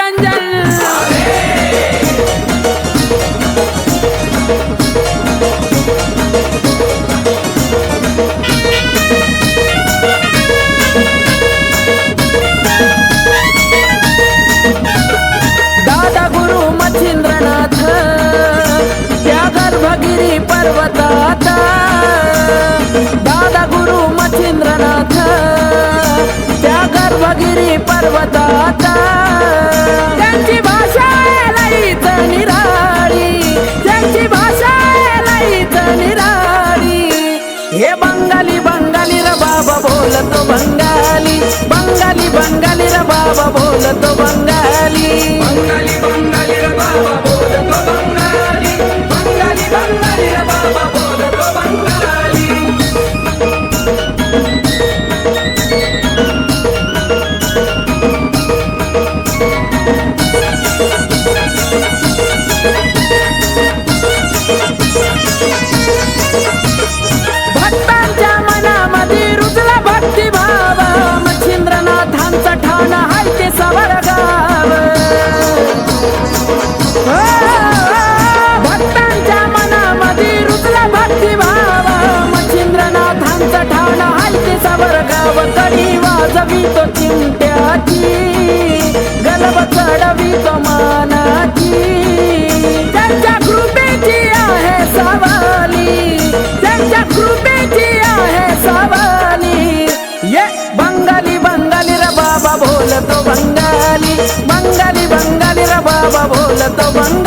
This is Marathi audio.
निरंजन दादा गुरु मच्छिंद्रनाथ त्या गर्भगिरी पर्वतात दादा गुरु मच्छिंद्रनाथ त्या गर्भगिरी पर्वतात त्यांची भाषा लईच निराळी त्यांची भाषा लईच निराळी हे बंगाली बंगाली र बाबा बोलतो बंगाली बंगाली बंगाली र बाबा बोलतो बंगाली बंगाली बंगाली र बाबा बोलतो बंगाली बंगाली बंगाली र बाबा बोलतो बंगाली भक्तांच्या मनामध्ये रुजला भक्तिभाव मच्छिंद्रनाथांचं ठाण हाय ते सवरगाव भक्तांच्या मनामध्ये रुजला भक्तिभाव मच्छिंद्रनाथांचं ठाण हाय ते सवरगाव कडी वाजवी तो चिमट्याची गलब चढवी तो मानाची त्यांच्या कृपेची आहे सवाली त्यांच्या कृपेची आहे सवाली ये बंगाली बंगाली र बाबा बोलतो बंगाली बंगाली बंगाली र बाबा बोलतो बंगाली